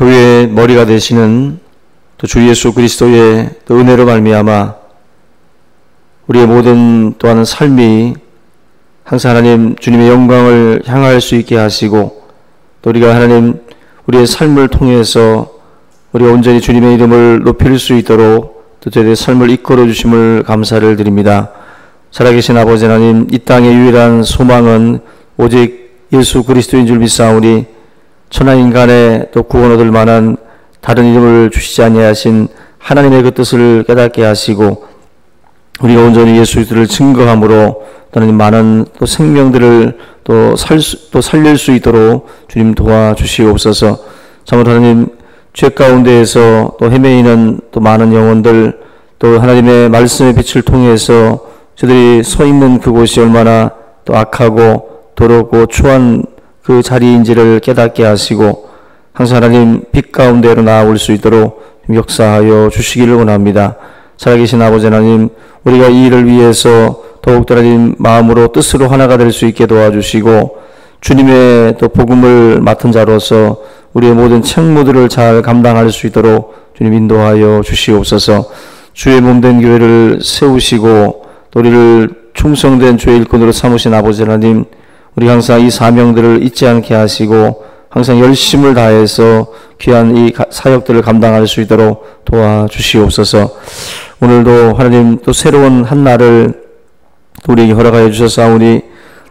교회의 머리가 되시는 또 주 예수 그리스도의 또 은혜로 말미암아 우리의 모든 또한 삶이 항상 하나님 주님의 영광을 향할 수 있게 하시고 또 우리가 하나님 우리의 삶을 통해서 우리가 온전히 주님의 이름을 높일 수 있도록 또 저희의 삶을 이끌어 주심을 감사를 드립니다. 살아계신 아버지 하나님, 이 땅의 유일한 소망은 오직 예수 그리스도인 줄 믿사오니 천하 인간의 또 구원 얻을 만한 다른 이름을 주시지 아니하신 하나님의 그 뜻을 깨닫게 하시고 우리가 온전히 예수 그리스도를 증거함으로 하나님 많은 또 생명들을 또 살릴 수 있도록 주님 도와주시옵소서. 참으로 하나님 죄 가운데에서 또 헤매이는 또 많은 영혼들 또 하나님의 말씀의 빛을 통해서 저들이 서 있는 그곳이 얼마나 또 악하고 더럽고 추한 그 자리인지를 깨닫게 하시고 항상 하나님 빛 가운데로 나아올 수 있도록 역사하여 주시기를 원합니다. 살아계신 아버지 하나님, 우리가 이 일을 위해서 더욱더 하나님 마음으로 뜻으로 하나가 될 수 있게 도와주시고 주님의 또 복음을 맡은 자로서 우리의 모든 책무들을 잘 감당할 수 있도록 주님 인도하여 주시옵소서. 주의 몸된 교회를 세우시고 또 우리를 충성된 주의 일꾼으로 삼으신 아버지 하나님, 우리 항상 이 사명들을 잊지 않게 하시고 항상 열심을 다해서 귀한 이 사역들을 감당할 수 있도록 도와주시옵소서. 오늘도 하나님 또 새로운 한 날을 또 우리에게 허락하여 주셨사오니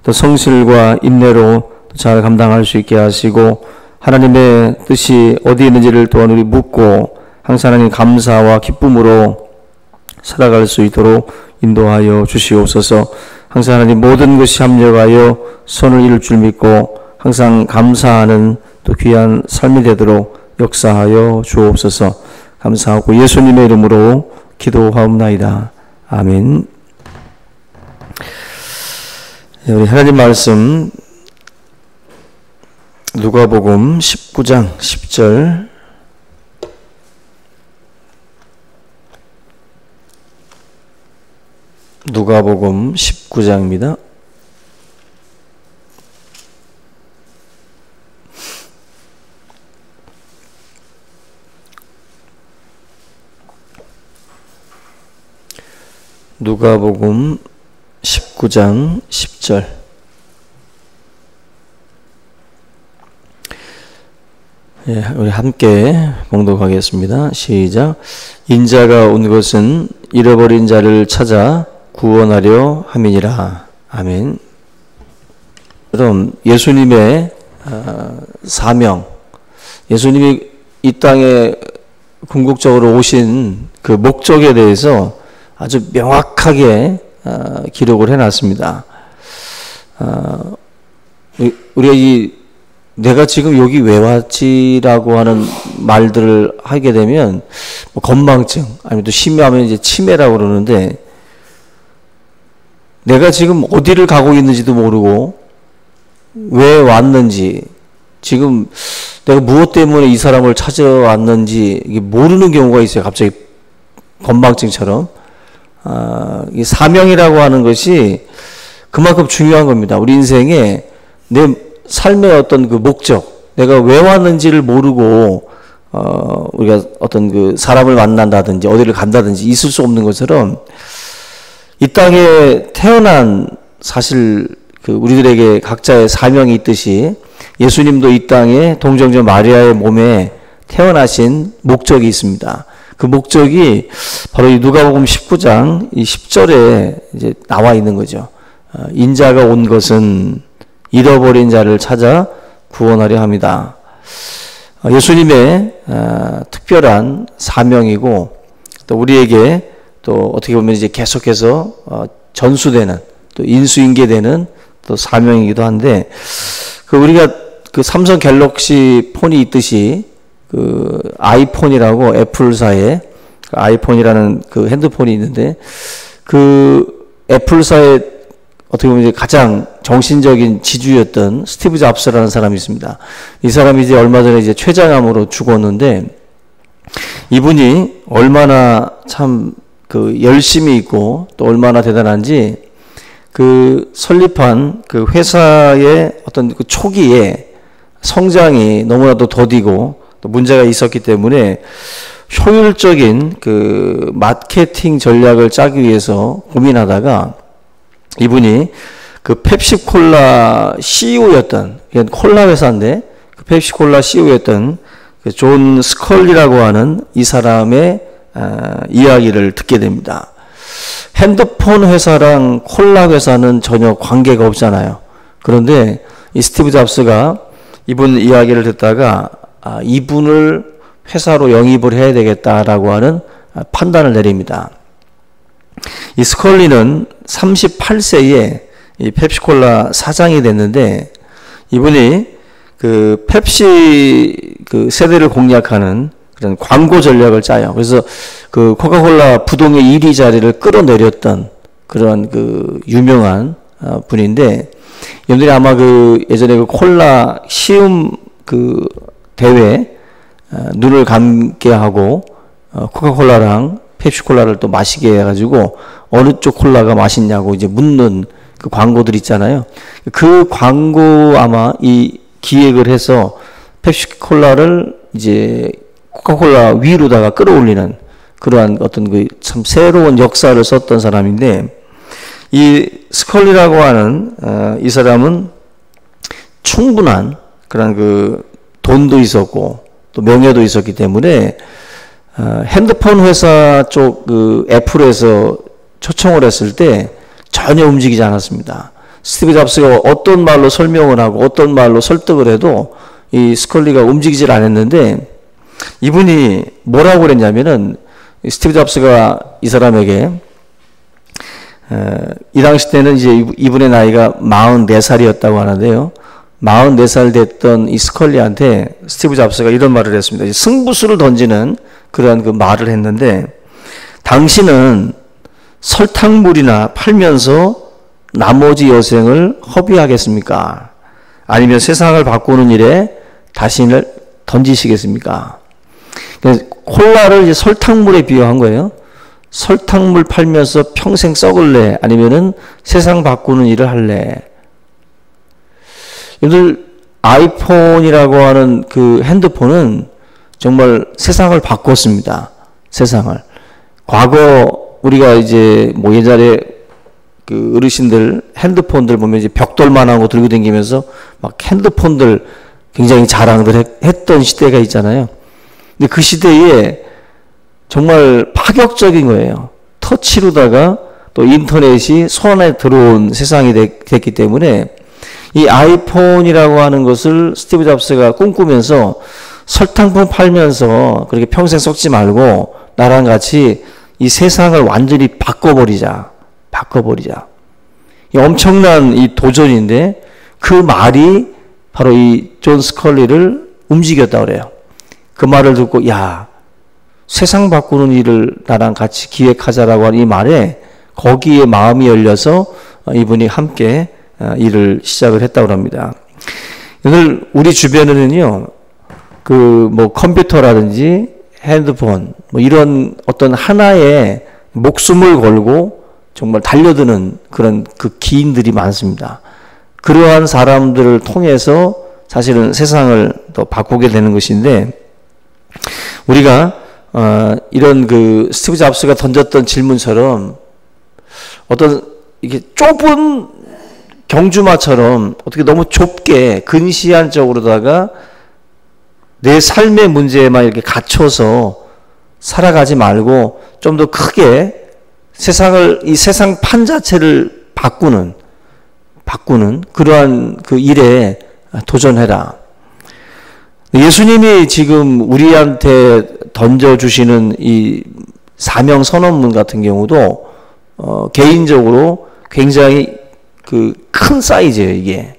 또 성실과 인내로 잘 감당할 수 있게 하시고 하나님의 뜻이 어디 있는지를 또한 우리 묻고 항상 하나님 감사와 기쁨으로 살아갈 수 있도록 인도하여 주시옵소서. 항상 하나님 모든 것이 합력하여 선을 이룰 줄 믿고 항상 감사하는 또 귀한 삶이 되도록 역사하여 주옵소서. 감사하고 예수님의 이름으로 기도하옵나이다. 아멘. 우리 하나님 말씀 누가복음 19장 10절 누가복음 19장입니다. 누가복음 19장 10절 우리 함께 봉독하겠습니다. 시작. 인자가 온 것은 잃어버린 자를 찾아 구원하려 함이니라. 아멘. 그럼 예수님의 사명, 예수님이 이 땅에 궁극적으로 오신 그 목적에 대해서 아주 명확하게 기록을 해놨습니다. 우리가 내가 지금 여기 왜 왔지라고 하는 말들을 하게 되면 뭐 건망증 아니면 또 심하면 이제 치매라고 그러는데 내가 지금 어디를 가고 있는지도 모르고 왜 왔는지 지금 내가 무엇 때문에 이 사람을 찾아왔는지 이게 모르는 경우가 있어요. 갑자기 건망증처럼. 이 사명이라고 하는 것이 그만큼 중요한 겁니다. 우리 인생에 내 삶의 어떤 그 목적, 내가 왜 왔는지를 모르고 우리가 어떤 그 사람을 만난다든지 어디를 간다든지 있을 수 없는 것처럼 이 땅에 태어난 사실 그 우리들에게 각자의 사명이 있듯이 예수님도 이 땅에 동정녀 마리아의 몸에 태어나신 목적이 있습니다. 그 목적이 바로 이 누가복음 19장 이 10절에 이제 나와 있는 거죠. 인자가 온 것은 잃어버린 자를 찾아 구원하려 합니다. 예수님의 특별한 사명이고 또 우리에게 또 어떻게 보면 이제 계속해서 전수되는 또 인수인계되는 또 사명이기도 한데 그 우리가 그 삼성 갤럭시 폰이 있듯이 그 아이폰이라고 애플사의 그 아이폰이라는 그 핸드폰이 있는데 그 애플사의 어떻게 보면 이제 가장 정신적인 지주였던 스티브 잡스라는 사람이 있습니다. 이 사람이 이제 얼마 전에 이제 췌장암으로 죽었는데 이분이 얼마나 참 그 열심히 있고 또 얼마나 대단한지 그 설립한 그 회사의 어떤 그 초기에 성장이 너무나도 더디고 또 문제가 있었기 때문에 효율적인 그 마케팅 전략을 짜기 위해서 고민하다가 이분이 그 펩시콜라 CEO였던, 이건 콜라 회사인데 그 펩시콜라 CEO였던 그 존 스컬리라고 하는 이 사람의 이야기를 듣게 됩니다. 핸드폰 회사랑 콜라 회사는 전혀 관계가 없잖아요. 그런데 이 스티브 잡스가 이분 이야기를 듣다가 이분을 회사로 영입을 해야 되겠다라고 하는 판단을 내립니다. 이 스컬리는 38세에 이 펩시콜라 사장이 됐는데 이분이 그 펩시 그 세대를 공략하는 그런 광고 전략을 짜요. 그래서 그 코카콜라 부동의 1위 자리를 끌어내렸던 그런 그 유명한 분인데, 여러분들이 아마 그 예전에 그 콜라 시음 그 대회 눈을 감게 하고 코카콜라랑 펩시콜라를 또 마시게 해가지고 어느 쪽 콜라가 맛있냐고 이제 묻는 그 광고들 있잖아요. 그 광고 아마 이 기획을 해서 펩시콜라를 이제 코카콜라 위로다가 끌어올리는 그러한 어떤 그 참 새로운 역사를 썼던 사람인데, 이 스컬리라고 하는 이 사람은 충분한 그런 그 돈도 있었고 또 명예도 있었기 때문에 핸드폰 회사 쪽 그 애플에서 초청을 했을 때 전혀 움직이지 않았습니다. 스티브 잡스가 어떤 말로 설명을 하고 어떤 말로 설득을 해도 이 스컬리가 움직이질 않았는데, 이분이 뭐라고 그랬냐면은 스티브 잡스가 이 사람에게 이 당시 때는 이제 이분의 나이가 44살이었다고 하는데요. 44살 됐던 이 스컬리한테 스티브 잡스가 이런 말을 했습니다. 승부수를 던지는 그런 그 말을 했는데, 당신은 설탕물이나 팔면서 나머지 여생을 허비하겠습니까? 아니면 세상을 바꾸는 일에 자신을 던지시겠습니까? 콜라를 이제 설탕물에 비유한 거예요. 설탕물 팔면서 평생 썩을래? 아니면은 세상 바꾸는 일을 할래? 여러분들 아이폰이라고 하는 그 핸드폰은 정말 세상을 바꿨습니다. 세상을. 과거 우리가 이제 뭐 예전에 그 어르신들 핸드폰들 보면 이제 벽돌만한 거 들고 다니면서 막 핸드폰들 굉장히 자랑들 했던 시대가 있잖아요. 근데 그 시대에 정말 파격적인 거예요. 터치로다가 또 인터넷이 손안에 들어온 세상이 됐기 때문에 이 아이폰이라고 하는 것을 스티브 잡스가 꿈꾸면서 설탕품 팔면서 그렇게 평생 썩지 말고 나랑 같이 이 세상을 완전히 바꿔버리자. 이 엄청난 이 도전인데 그 말이 바로 이 존 스컬리를 움직였다 그래요. 그 말을 듣고 야, 세상 바꾸는 일을 나랑 같이 기획하자라고 하는 이 말에 거기에 마음이 열려서 이분이 함께 일을 시작을 했다고 합니다. 오늘 우리 주변에는요, 그 뭐 컴퓨터라든지 핸드폰 뭐 이런 어떤 하나에 목숨을 걸고 정말 달려드는 그런 그 기인들이 많습니다. 그러한 사람들을 통해서 사실은 세상을 더 바꾸게 되는 것인데, 우리가 이런 그 스티브 잡스가 던졌던 질문처럼 어떤 이게 좁은 경주마처럼 어떻게 너무 좁게 근시안적으로다가 내 삶의 문제에만 이렇게 갇혀서 살아가지 말고 좀 더 크게 세상을, 이 세상 판 자체를 바꾸는 그러한 그 일에 도전해라. 예수님이 지금 우리한테 던져주시는 이 사명 선언문 같은 경우도 개인적으로 굉장히 그 큰 사이즈예요. 이게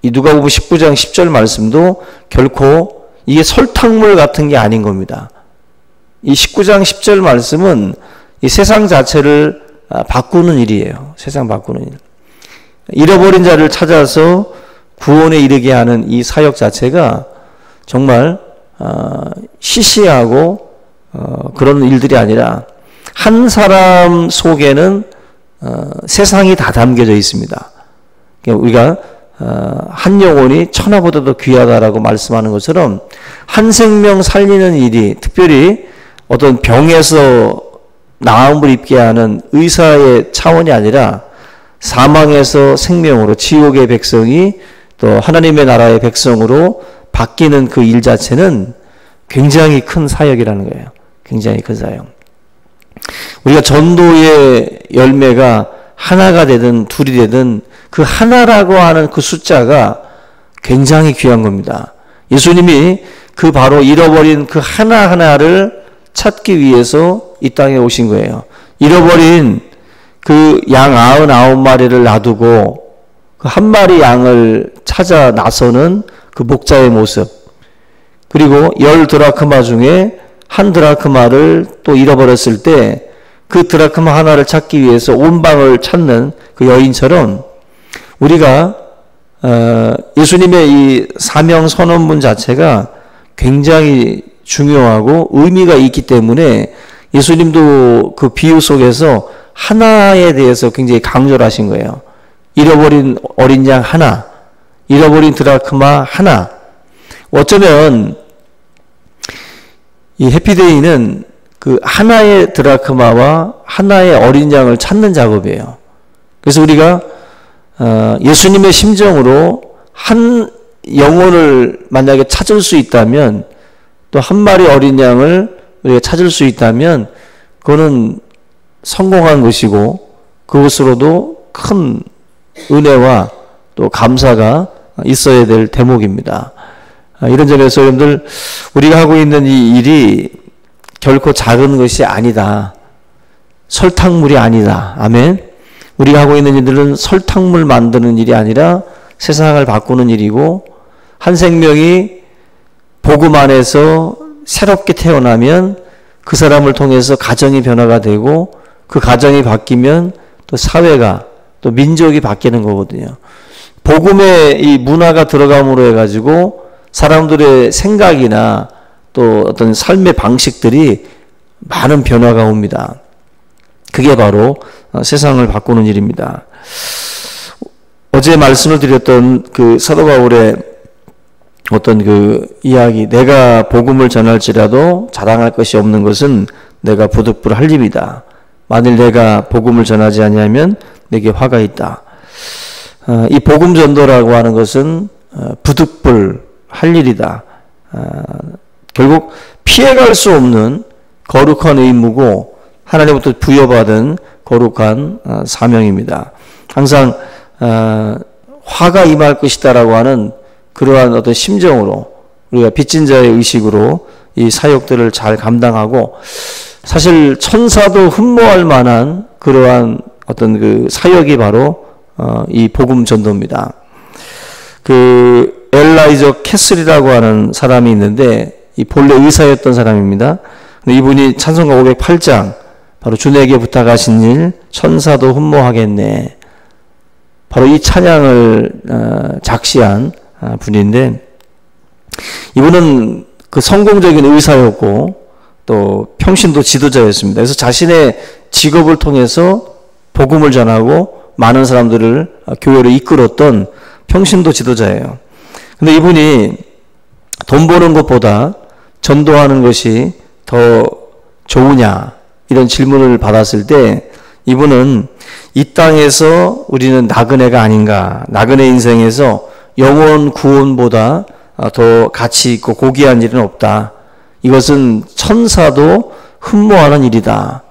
이 누가복음 19장 10절 말씀도 결코 이게 설탕물 같은 게 아닌 겁니다. 이 19장 10절 말씀은 이 세상 자체를 바꾸는 일이에요. 세상 바꾸는 일. 잃어버린 자를 찾아서 구원에 이르게 하는 이 사역 자체가 정말 시시하고 그런 일들이 아니라 한 사람 속에는 세상이 다 담겨져 있습니다. 우리가 한 영혼이 천하보다도 귀하다라고 말씀하는 것처럼 한 생명 살리는 일이 특별히 어떤 병에서 나음을 입게 하는 의사의 차원이 아니라 사망에서 생명으로 지옥의 백성이 또 하나님의 나라의 백성으로 바뀌는 그 일 자체는 굉장히 큰 사역이라는 거예요. 굉장히 큰 사역. 우리가 전도의 열매가 하나가 되든 둘이 되든 그 하나라고 하는 그 숫자가 굉장히 귀한 겁니다. 예수님이 그 바로 잃어버린 그 하나하나를 찾기 위해서 이 땅에 오신 거예요. 잃어버린 그 양 99마리를 놔두고 그 한 마리 양을 찾아 나서는 그 목자의 모습, 그리고 10드라크마 중에 한 드라크마를 또 잃어버렸을 때 그 드라크마 하나를 찾기 위해서 온 방을 찾는 그 여인처럼 우리가 예수님의 이 사명 선언문 자체가 굉장히 중요하고 의미가 있기 때문에 예수님도 그 비유 속에서 하나에 대해서 굉장히 강조를 하신 거예요. 잃어버린 어린 양 하나, 잃어버린 드라크마 하나. 어쩌면 이 해피데이는 그 하나의 드라크마와 하나의 어린 양을 찾는 작업이에요. 그래서 우리가 예수님의 심정으로 한 영혼을 만약에 찾을 수 있다면, 또 한 마리 어린 양을 우리가 찾을 수 있다면 그거는 성공한 것이고 그것으로도 큰 은혜와 또 감사가 있어야 될 대목입니다. 이런 점에서 여러분들, 우리가 하고 있는 이 일이 결코 작은 것이 아니다. 설탕물이 아니다. 아멘. 우리가 하고 있는 일들은 설탕물 만드는 일이 아니라 세상을 바꾸는 일이고, 한 생명이 복음 안에서 새롭게 태어나면 그 사람을 통해서 가정이 변화가 되고, 그 가정이 바뀌면 또 사회가, 또 민족이 바뀌는 거거든요. 복음의 이 문화가 들어감으로 해가지고 사람들의 생각이나 또 어떤 삶의 방식들이 많은 변화가 옵니다. 그게 바로 세상을 바꾸는 일입니다. 어제 말씀을 드렸던 그 사도 바울의 어떤 그 이야기, 내가 복음을 전할지라도 자랑할 것이 없는 것은 내가 부득불할 일이다. 만일 내가 복음을 전하지 아니하면 내게 화가 있다. 이 복음 전도라고 하는 것은 부득불 할 일이다. 결국 피해갈 수 없는 거룩한 의무고 하나님부터 부여받은 거룩한 사명입니다. 항상 화가 임할 것이다라고 하는 그러한 어떤 심정으로 우리가 빚진 자의 의식으로 이 사역들을 잘 감당하고, 사실 천사도 흠모할 만한 그러한 어떤 그 사역이 바로 이 복음 전도입니다. 그 엘라이저 캐슬이라고 하는 사람이 있는데, 이 본래 의사였던 사람입니다. 근데 이분이 찬송가 508장, 바로 주내게 부탁하신 일 천사도 흠모하겠네, 바로 이 찬양을 작시한 분인데, 이분은 그 성공적인 의사였고 또 평신도 지도자였습니다. 그래서 자신의 직업을 통해서 복음을 전하고 많은 사람들을 교회로 이끌었던 평신도 지도자예요. 근데 이분이 돈 버는 것보다 전도하는 것이 더 좋으냐, 이런 질문을 받았을 때 이분은 이 땅에서 우리는 나그네가 아닌가, 나그네 인생에서 영혼 구원보다 더 가치 있고 고귀한 일은 없다. 이것은 천사도 흠모하는 일이다.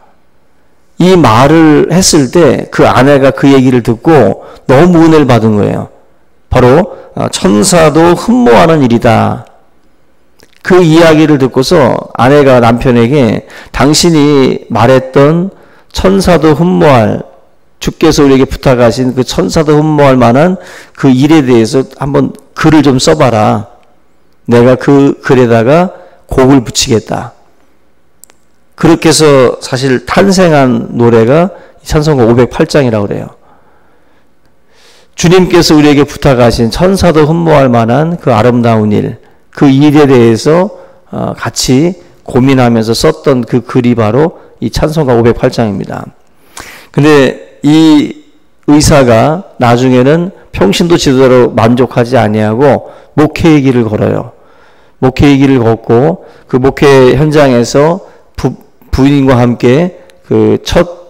이 말을 했을 때 그 아내가 그 얘기를 듣고 너무 은혜를 받은 거예요. 바로 천사도 흠모하는 일이다. 그 이야기를 듣고서 아내가 남편에게 당신이 말했던 천사도 흠모할, 주께서 우리에게 부탁하신 그 천사도 흠모할 만한 그 일에 대해서 한번 글을 좀 써봐라. 내가 그 글에다가 곡을 붙이겠다. 그렇게 해서 사실 탄생한 노래가 찬송가 508장이라고 그래요. 주님께서 우리에게 부탁하신 천사도 흠모할 만한 그 아름다운 일, 그 일에 대해서 같이 고민하면서 썼던 그 글이 바로 이 찬송가 508장입니다. 근데 이 의사가 나중에는 평신도 지도자로 만족하지 아니하고 목회의 길을 걸어요. 목회의 길을 걷고 그 목회 현장에서 부인과 함께 그 첫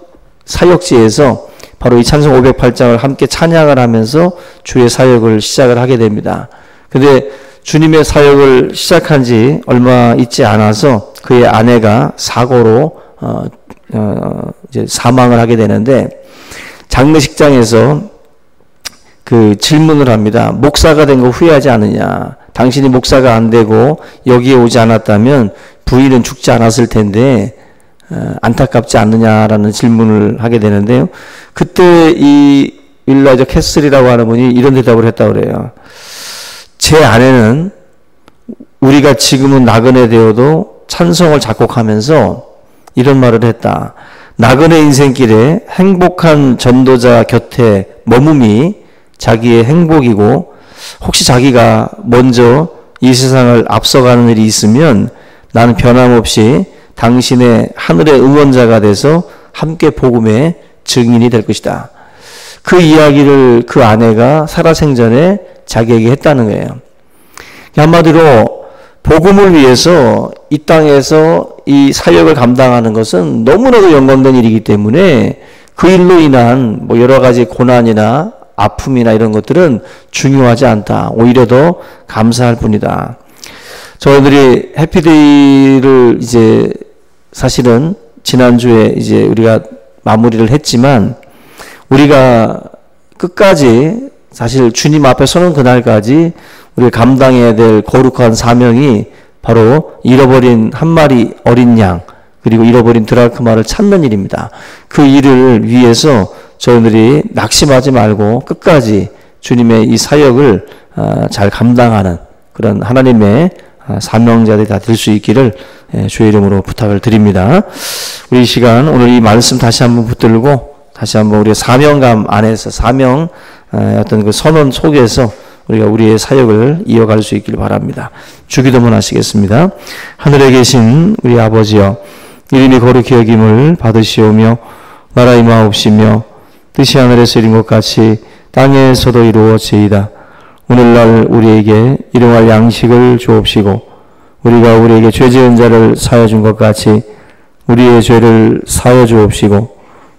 사역지에서 바로 이 찬송 508장을 함께 찬양을 하면서 주의 사역을 시작을 하게 됩니다. 근데 주님의 사역을 시작한 지 얼마 있지 않아서 그의 아내가 사고로 이제 사망을 하게 되는데, 장례식장에서 그 질문을 합니다. 목사가 된 거 후회하지 않느냐? 당신이 목사가 안 되고 여기에 오지 않았다면 부인은 죽지 않았을 텐데 안타깝지 않느냐라는 질문을 하게 되는데요. 그때 이 윌라이저 캐슬이라고 하는 분이 이런 대답을 했다고 그래요. 제 아내는 우리가 지금은 나그네 되어도 찬송을 작곡하면서 이런 말을 했다. 나그네 인생길에 행복한 전도자 곁에 머금이 자기의 행복이고, 혹시 자기가 먼저 이 세상을 앞서가는 일이 있으면 나는 변함없이 당신의 하늘의 응원자가 돼서 함께 복음의 증인이 될 것이다. 그 이야기를 그 아내가 살아생전에 자기에게 했다는 거예요. 한마디로 복음을 위해서 이 땅에서 이 사역을 감당하는 것은 너무나도 영광된 일이기 때문에 그 일로 인한 뭐 여러 가지 고난이나 아픔이나 이런 것들은 중요하지 않다. 오히려 더 감사할 뿐이다. 저희들이 해피데이를 이제 사실은 지난주에 이제 우리가 마무리를 했지만, 우리가 끝까지 사실 주님 앞에 서는 그날까지 우리가 감당해야 될 거룩한 사명이 바로 잃어버린 한 마리 어린 양, 그리고 잃어버린 드라크마를 찾는 일입니다. 그 일을 위해서 저희들이 낙심하지 말고 끝까지 주님의 이 사역을 잘 감당하는 그런 하나님의 사명자들이 다 될 수 있기를 주의 이름으로 부탁을 드립니다. 우리 이 시간 오늘 이 말씀 다시 한번 붙들고 다시 한번 우리의 사명감 안에서 사명 어떤 그 선언 속에서 우리가 우리의 사역을 이어갈 수 있기를 바랍니다. 주기도문 하시겠습니다. 하늘에 계신 우리 아버지여, 이름이 거룩히 여김을 받으시오며 나라 임하옵시며 뜻이 하늘에서 이룬 것 같이 땅에서도 이루어지이다. 오늘날 우리에게 일용할 양식을 주옵시고 우리가 우리에게 죄 지은 자를 사하여 준 것 같이 우리의 죄를 사하여 주옵시고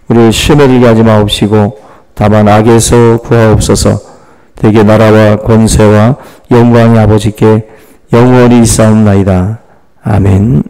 우리를 시험에 들게 하지 마옵시고 다만 악에서 구하옵소서. 대개 나라와 권세와 영광이 아버지께 영원히 있사옵나이다. 아멘.